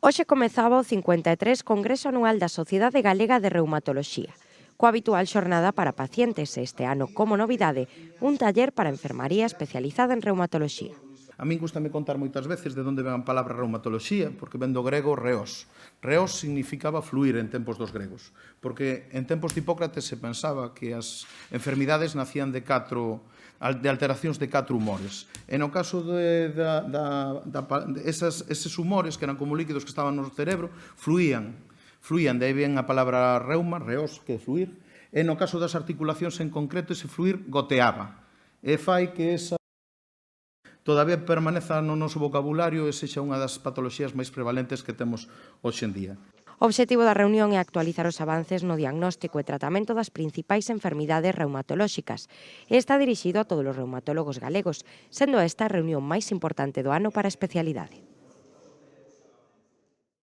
Hoxe comezaba o 53 Congreso Anual da Sociedade Galega de Reumatoloxía, coa habitual xornada para pacientes e este ano, como novidade, un taller para enfermaría especializada en reumatoloxía. A min gustame contar moitas veces de onde ven a palabra reumatoloxía, porque ven do grego reos. Reos significaba fluir en tempos dos gregos, porque en tempos de Hipócrates se pensaba que as enfermidades nacían de alteracións de 4 humores. E no caso eses humores, que eran como líquidos que estaban no cerebro, fluían, de aí ven a palabra reuma, reos, que é fluir, e no caso das articulacións en concreto, ese fluir goteaba. E fai que esa todavía permaneza no noso vocabulario e sexa unha das patoloxías máis prevalentes que temos hoxe en día. O obxectivo da reunión é actualizar os avances no diagnóstico e tratamento das principais enfermidades reumatolóxicas e está dirixido a todos os reumatólogos galegos, sendo esta a reunión máis importante do ano para a especialidade.